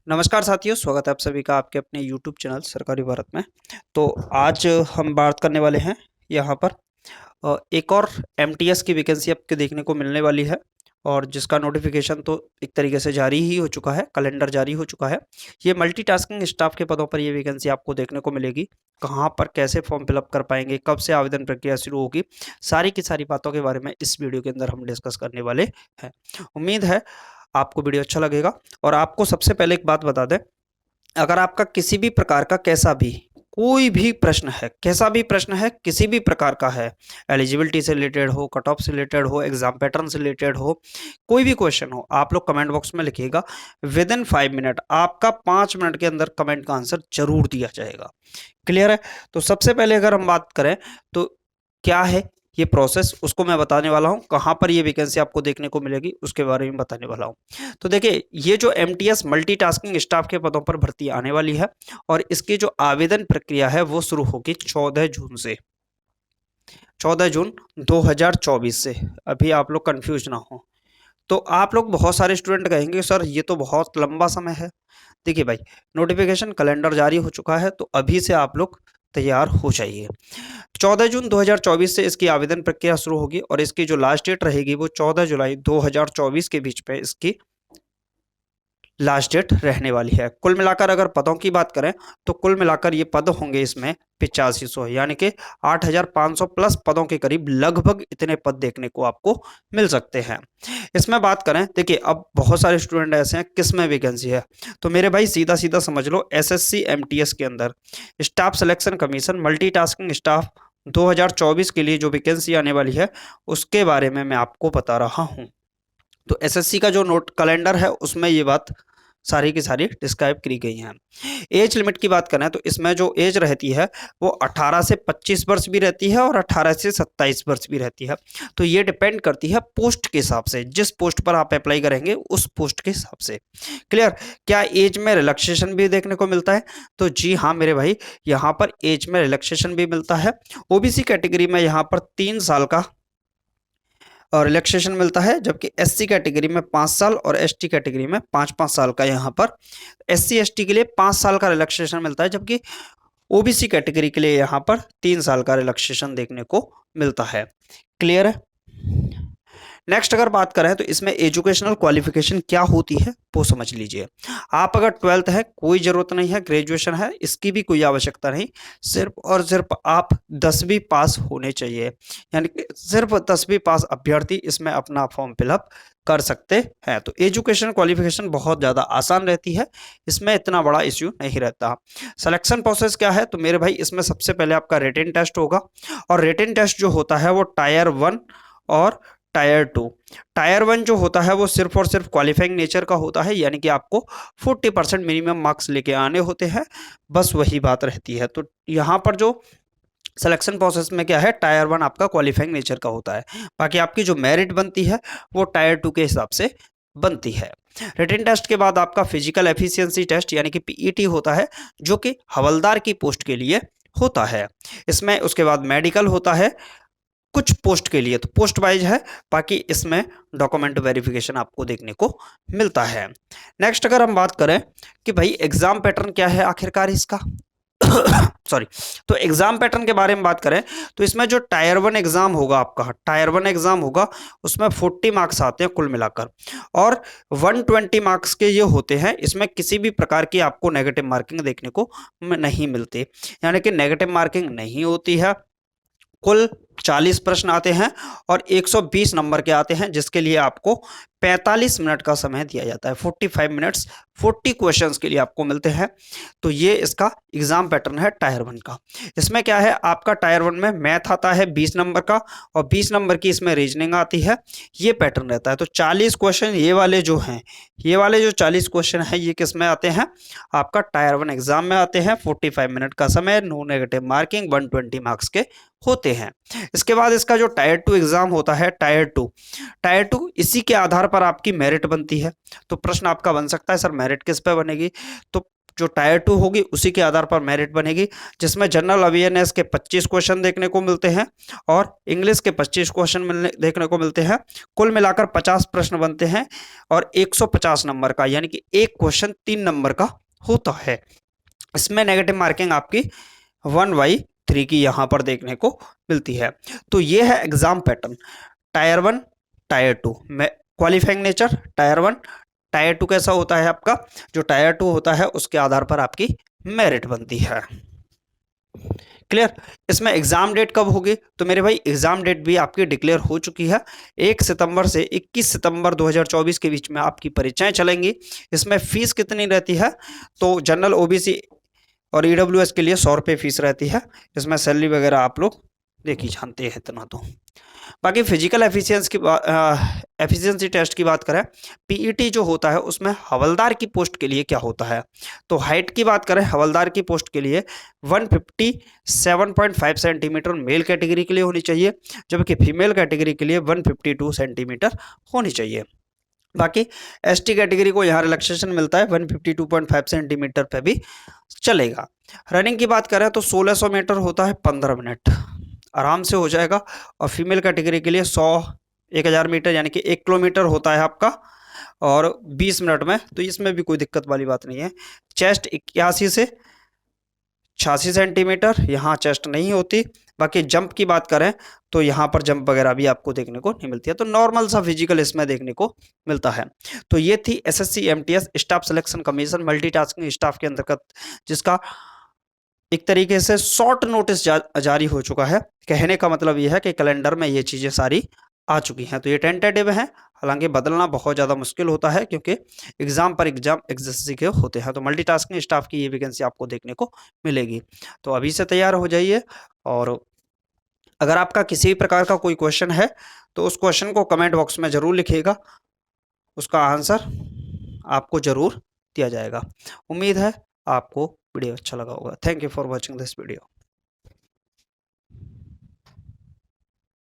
नमस्कार साथियों, स्वागत है आप सभी का आपके अपने YouTube चैनल सरकारी भारत में। तो आज हम बात करने वाले हैं यहाँ पर एक और MTS की वैकेंसी आपको देखने को मिलने वाली है और जिसका नोटिफिकेशन तो एक तरीके से जारी ही हो चुका है, कैलेंडर जारी हो चुका है। ये मल्टीटास्किंग स्टाफ के पदों पर ये वैकेंसी आपको देखने को मिलेगी। कहाँ पर कैसे फॉर्म फिलअप कर पाएंगे, कब से आवेदन प्रक्रिया शुरू होगी, सारी की सारी बातों के बारे में इस वीडियो के अंदर हम डिस्कस करने वाले हैं। उम्मीद है आपको वीडियो अच्छा लगेगा। और आपको सबसे पहले एक बात बता दें, अगर आपका किसी भी प्रकार का कैसा भी कोई भी प्रश्न है, कैसा भी प्रश्न है, किसी भी प्रकार का है, एलिजिबिलिटी से रिलेटेड हो, कट ऑफ से रिलेटेड हो, एग्जाम पैटर्न से रिलेटेड हो, कोई भी क्वेश्चन हो, आप लोग कमेंट बॉक्स में लिखिएगा। विद इन 5 मिनट आपका 5 मिनट के अंदर कमेंट का आंसर जरूर दिया जाएगा। क्लियर है? तो सबसे पहले अगर हम बात करें तो क्या है ये प्रोसेस, उसको मैं बताने वाला हूं। कहां पर ये वैकेंसी आपको देखने को मिलेगी उसके बारे में बताने वाला हूं। तो देखिए, ये जो MTS मल्टीटास्किंग स्टाफ के पदों पर भर्ती आने वाली है और इसकी जो आवेदन प्रक्रिया है वो शुरू होगी 14 जून से। 14 जून 2024 से। अभी आप लोग कंफ्यूज ना हो। तो आप लोग बहुत सारे स्टूडेंट कहेंगे सर ये तो बहुत लंबा समय है। देखिए भाई, नोटिफिकेशन कैलेंडर जारी हो चुका है तो अभी से आप लोग तैयार हो जाइए। 14 जून 2024 से इसकी आवेदन प्रक्रिया शुरू होगी और इसकी जो लास्ट डेट रहेगी वो 14 जुलाई 2024 के बीच में इसकी लास्ट डेट रहने वाली है। कुल मिलाकर अगर पदों की बात करें तो कुल मिलाकर ये पद होंगे इसमें 8500, यानी कि 8500 प्लस पदों के करीब लगभग इतने पद देखने को आपको मिल सकते हैं। इसमें बात करें, देखिए अब बहुत सारे स्टूडेंट ऐसे हैं किसमें वैकेंसी है, तो मेरे भाई सीधा सीधा समझ लो SSC MTS के अंदर staff selection commission multitasking staff 2024 के लिए जो वैकेंसी आने वाली है उसके बारे में मैं आपको बता रहा हूं। तो SSC का जो नोट कैलेंडर है उसमें ये बात सारी की सारी डिस्क्राइब करी गई हैं। एज लिमिट की बात करें तो इसमें जो एज रहती है वो 18 से 25 वर्ष भी रहती है और 18 से 27 वर्ष भी रहती है। तो ये डिपेंड करती है पोस्ट के हिसाब से, जिस पोस्ट पर आप अप्लाई करेंगे उस पोस्ट के हिसाब से। क्लियर? क्या एज में रिलैक्सेशन भी देखने को मिलता है? तो जी हाँ मेरे भाई, यहाँ पर एज में रिलैक्सेशन भी मिलता है। OBC कैटेगरी में यहाँ पर 3 साल का और रिलैक्सेशन मिलता है, जबकि SC कैटेगरी में 5 साल और ST कैटेगरी में 5-5 साल का यहाँ पर SC ST के लिए 5 साल का रिलैक्सेशन मिलता है, जबकि OBC कैटेगरी के लिए यहाँ पर 3 साल का रिलैक्सेशन देखने को मिलता है। क्लियर है? नेक्स्ट अगर बात करें तो इसमें एजुकेशनल क्वालिफिकेशन क्या होती है वो समझ लीजिए। आप अगर 12th है कोई जरूरत नहीं है, ग्रेजुएशन है इसकी भी कोई आवश्यकता नहीं, सिर्फ और सिर्फ आप 10वीं पास होने चाहिए, यानी कि सिर्फ 10वीं पास अभ्यर्थी इसमें अपना फॉर्म फिलअप कर सकते हैं। तो एजुकेशन क्वालिफिकेशन बहुत ज़्यादा आसान रहती है, इसमें इतना बड़ा इश्यू नहीं रहता। सिलेक्शन प्रोसेस क्या है, तो मेरे भाई इसमें सबसे पहले आपका रिटन टेस्ट होगा और रिटन टेस्ट जो होता है वो टायर 1 और टायर 2। टायर 1 जो होता है वो सिर्फ और सिर्फ क्वालिफाइंग नेचर का होता है, यानी कि आपको 40% मिनिमम मार्क्स लेके आने होते हैं, बस वही बात रहती है। तो यहाँ पर जो सिलेक्शन प्रोसेस में क्या है, टायर 1 आपका क्वालिफाइंग नेचर का होता है, बाकी आपकी जो मेरिट बनती है वो टायर 2 के हिसाब से बनती है। रिटन टेस्ट के बाद आपका फिजिकल एफिशिएंसी टेस्ट यानी कि PET होता है, जो कि हवलदार की पोस्ट के लिए होता है। इसमें उसके बाद मेडिकल होता है कुछ पोस्ट के लिए, तो पोस्ट वाइज है, बाकी इसमें डॉक्यूमेंट वेरिफिकेशन आपको देखने को मिलता है। नेक्स्ट अगर हम बात करें कि भाई एग्जाम पैटर्न क्या है आखिरकार इसका सॉरी, तो एग्जाम पैटर्न के बारे में बात करें तो इसमें जो टायर 1 एग्जाम होगा, आपका टायर 1 एग्जाम होगा उसमें 40 मार्क्स आते हैं कुल मिलाकर और 120 मार्क्स के ये होते हैं। इसमें किसी भी प्रकार की आपको नेगेटिव मार्किंग देखने को नहीं मिलती, यानी कि नेगेटिव मार्किंग नहीं होती है। कुल 40 प्रश्न आते हैं और 120 नंबर के आते हैं, जिसके लिए आपको 45 मिनट का समय दिया जाता है। 45 मिनट्स 40 क्वेश्चंस के लिए आपको मिलते हैं। तो ये इसका एग्जाम पैटर्न है टायर 1 का। इसमें क्या है, आपका टायर 1 में मैथ आता है 20 नंबर का और 20 नंबर की इसमें रीजनिंग आती है, ये पैटर्न रहता है। तो 40 क्वेश्चन ये वाले जो हैं, ये वाले जो 40 क्वेश्चन हैं ये किस में आते हैं, आपका टायर 1 एग्जाम में आते हैं। 45 मिनट का समय, नो नेगेटिव मार्किंग, 120 मार्क्स के होते हैं। इसके बाद इसका जो टायर 2 एग्जाम होता है, टायर 2 इसी के आधार पर आपकी मेरिट बनती है। तो प्रश्न आपका बन सकता है सर मेरिट किस पे बनेगी, तो जो टायर 2 होगी उसी के आधार पर मेरिट बनेगी, जिसमें जनरल अवेयरनेस के 25 क्वेश्चन देखने को मिलते हैं और इंग्लिश के 25 क्वेश्चन देखने को मिलते हैं। कुल मिलाकर 50 प्रश्न बनते हैं और 150 नंबर का, यानी कि एक क्वेश्चन 3 नंबर का होता है। इसमें नेगेटिव मार्किंग आपकी 1/3 की यहाँ पर देखने को मिलती है। तो ये है एग्जाम पैटर्न, टायर 1, टायर 2 में क्वालिफाइंग नेचर, टायर 1, टायर 2 कैसा होता है आपका, जो टायर 2 होता है उसके आधार पर आपकी मेरिट बनती है। क्लियर। इसमें एग्जाम डेट कब होगी, तो मेरे भाई एग्जाम डेट भी आपकी डिक्लेयर हो चुकी है। 1 सितंबर से 21 सितंबर 2024 के बीच में आपकी परीक्षाएं चलेंगी। इसमें फीस कितनी रहती है, तो जनरल ओबीसी और ईडब्ल्यूएस के लिए 100 रुपये फीस रहती है। इसमें सैलरी वगैरह आप लोग देख ही जानते हैं इतना तो। बाकी फिजिकल एफिशिएंसी टेस्ट की बात करें, पीईटी जो होता है उसमें हवलदार की पोस्ट के लिए क्या होता है, तो हाइट की बात करें हवलदार की पोस्ट के लिए 157.5 सेंटीमीटर मेल कैटेगरी के लिए होनी चाहिए, जबकि फीमेल कैटेगरी के लिए 152 सेंटीमीटर होनी चाहिए। बाकी एसटी कैटेगरी को यहाँ रिलैक्सेशन मिलता है, 152.5 सेंटीमीटर पे भी चलेगा। रनिंग की बात करें तो 1600 मीटर होता है 15 मिनट, आराम से हो जाएगा। और फीमेल कैटेगरी के लिए 1000 मीटर यानी कि 1 किलोमीटर होता है आपका और 20 मिनट में, तो इसमें भी कोई दिक्कत वाली बात नहीं है। चेस्ट 81 से 86 सेंटीमीटर, यहाँ चेस्ट नहीं होती। बाकी जंप की बात करें तो यहाँ पर जंप वगैरह भी आपको देखने को नहीं मिलती है, तो नॉर्मल सा फिजिकल इसमें देखने को मिलता है। तो ये थी SSC MTS staff selection commission multitasking staff के अंतर्गत, जिसका एक तरीके से शॉर्ट नोटिस जारी हो चुका है। कहने का मतलब यह है कि कैलेंडर में ये चीज़ें सारी आ चुकी हैं। तो ये टेंटेटिव है, हालांकि बदलना बहुत ज़्यादा मुश्किल होता है क्योंकि एग्जाम पर एग्जाम एग्जिस्टिंग के होते हैं। तो मल्टीटास्किंग स्टाफ की ये वैकेंसी आपको देखने को मिलेगी, तो अभी से तैयार हो जाइए। और अगर आपका किसी भी प्रकार का कोई क्वेश्चन है तो उस क्वेश्चन को कमेंट बॉक्स में ज़रूर लिखिएगा, उसका आंसर आपको ज़रूर दिया जाएगा। उम्मीद है आपको वीडियो अच्छा लगा होगा। Thank you for watching this video.